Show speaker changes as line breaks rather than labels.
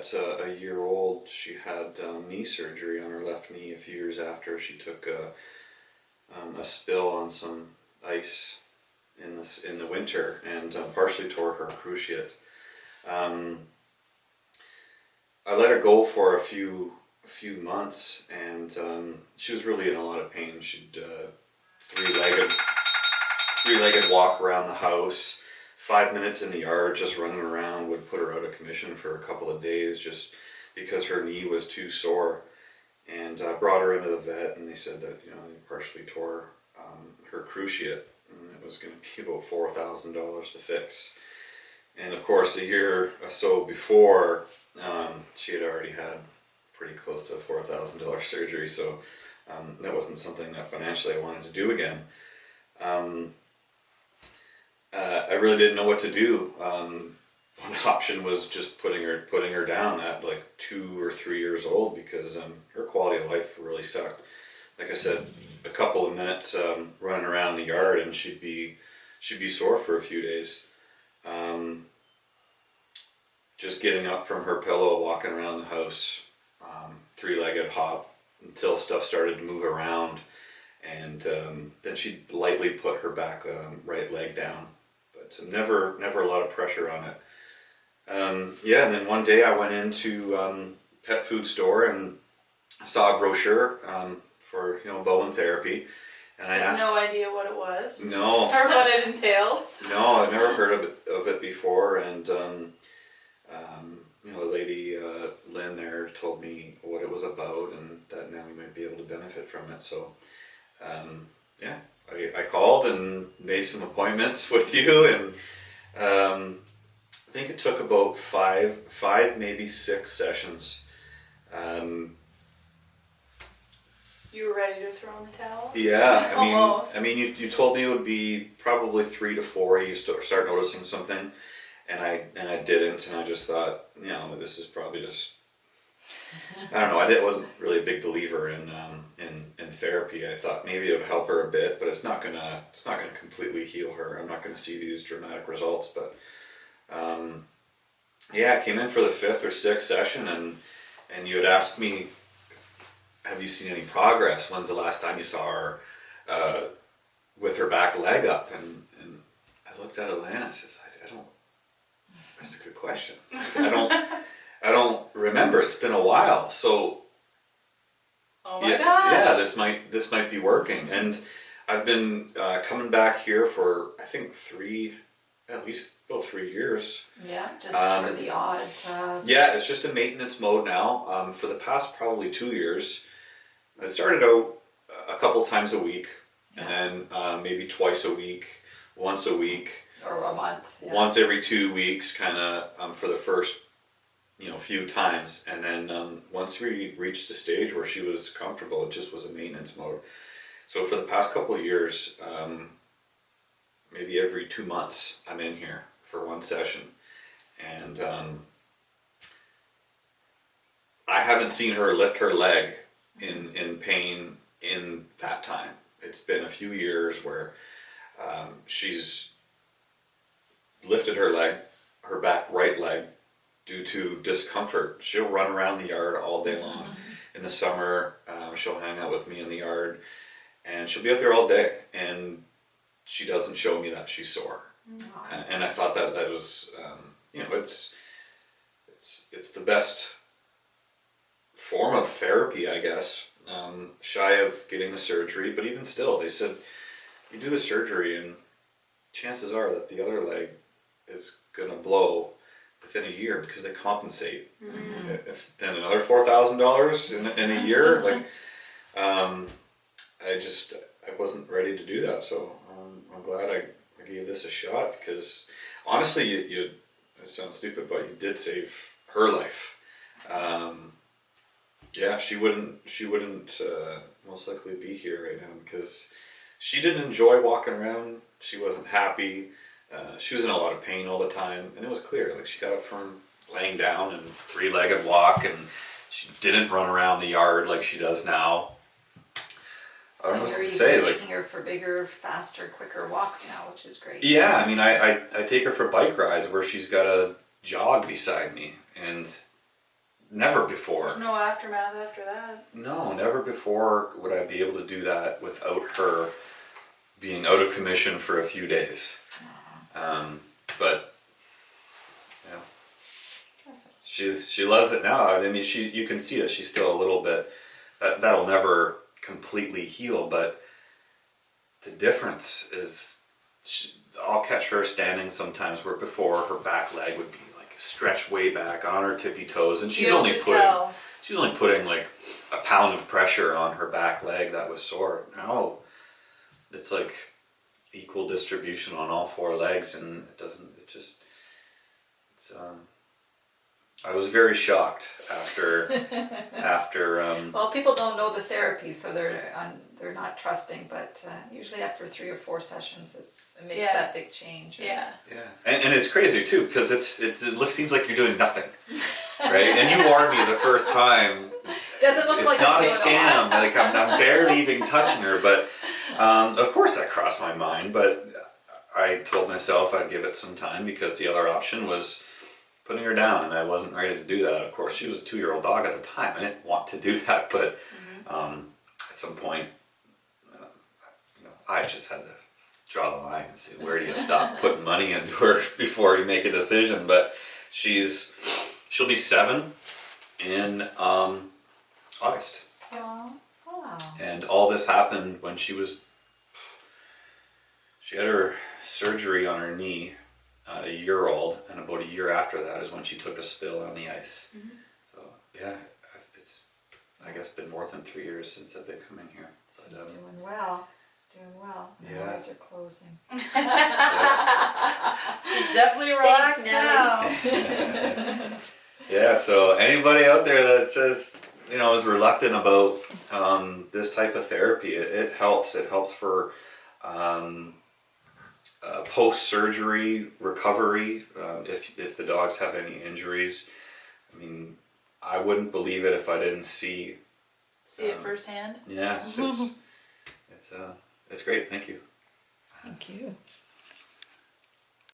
at a year old, she had knee surgery on her left knee a few years after she took a spill on some ice in the winter and partially tore her cruciate. I let her go for a few months, and she was really in a lot of pain. She'd three-legged walk around the house. 5 minutes in the yard just running around would put her out of commission for a couple of days just because her knee was too sore. And I brought her into the vet, and they said that they partially tore her cruciate, and it was going to be about $4,000 to fix. And of course, a year or so before, she had already had pretty close to a $4,000 surgery, so that wasn't something that financially I wanted to do again. I really didn't know what to do. One option was just putting her down at like 2 or 3 years old because her quality of life really sucked. Like I said, a couple of minutes running around the yard and she'd be sore for a few days. Just getting up from her pillow, walking around the house, three-legged hop until stuff started to move around, and then she'd lightly put her back right leg down, but never a lot of pressure on it. And then one day I went into pet food store and saw a brochure for Bowen therapy, and I asked.
No idea what it was.
No.
Or what it entailed.
No, I've never heard of it before, and the lady Lynn there told me what it was about, and that now we might be able to benefit from it. So, I called and made some appointments with you, and I think it took about five, maybe 6 sessions.
You were ready to throw in the towel?
Yeah,
Almost.
I mean, you told me it would be probably 3 to 4. You start noticing something, and I didn't, and I just thought, this is probably just. I don't know. I wasn't really a big believer in therapy. I thought maybe it would help her a bit, but it's not gonna completely heal her. I'm not gonna see these dramatic results, but I came in for the 5th or 6th session, and you had asked me, have you seen any progress? When's the last time you saw her with her back leg up? And I looked at Alana and says, I don't. That's a good question. I don't remember. It's been a while. So.
Oh my gosh.
Yeah, this might be working, and I've been coming back here for I think at least about 3 years.
Yeah, just for the odd.
Yeah, it's just a maintenance mode now. For the past probably 2 years, I started out a couple times a week, and then maybe twice a week, once a week,
or a month. Yeah.
Once every 2 weeks, kind of for the first few times, and then once we reached a stage where she was comfortable, it just was a maintenance mode. So for the past couple of years, maybe every 2 months, I'm in here for one session, and I haven't seen her lift her leg in pain in that time. It's been a few years where she's lifted her right leg, due to discomfort. She'll run around the yard all day long. In the summer, she'll hang out with me in the yard, and she'll be out there all day, and she doesn't show me that she's sore. And I thought that was, it's the best form of therapy, I guess, shy of getting the surgery, but even still, they said, you do the surgery, and chances are that the other leg is gonna blow within a year because they compensate. Then another $4,000 in a year, like I wasn't ready to do that. So I'm glad I gave this a shot, because honestly, you it sounds stupid, but you did save her life. She wouldn't most likely be here right now because she didn't enjoy walking around. She wasn't happy. She was in a lot of pain all the time, and it was clear. Like, she got up from laying down and three-legged walk, and she didn't run around the yard like she does now. I don't know what to say.
You're taking her for bigger, faster, quicker walks now, which is great.
Yeah, I mean, I take her for bike rides where she's got a jog beside me, and never before.
There's no aftermath after that.
No, never before would I be able to do that without her being out of commission for a few days. But yeah, she loves it now. I mean, you can see that she's still a little bit. That'll never completely heal, but the difference is I'll catch her standing sometimes where before her back leg would be like stretched way back on her tippy toes, and she's only putting like a pound of pressure on her back leg that was sore. Now it's like equal distribution on all four legs, and I was very shocked after
Well, people don't know the therapy, so they're not trusting. But usually after 3 or 4 sessions, it makes that big change. Right?
Yeah.
yeah, and it's crazy too because it seems like you're doing nothing, right? And you warned me the first time.
Doesn't look
it's
like
not
I'm
a
doing
scam. Like I'm barely even touching her, but of course that crossed my mind. But I told myself I'd give it some time because the other option was putting her down, and I wasn't ready to do that. Of course, she was a 2-year-old dog at the time. I didn't want to do that, but at some point, I just had to draw the line and say, where do you stop putting money into her before you make a decision? But she'll be 7 in August.
Oh, wow.
And all this happened when she had her surgery on her knee, a year old, and about a year after that is when she took the spill on the ice. So yeah, it's I guess been more than 3 years since I've been coming here. But,
She's doing well. Her
Yeah.
eyes are closing.
She's definitely relaxed now.
Yeah, so anybody out there that says, is reluctant about this type of therapy, it helps. It helps for post-surgery recovery, if the dogs have any injuries. I mean, I wouldn't believe it if I didn't see
it firsthand.
Yeah, it's great. Thank you.
Thank you.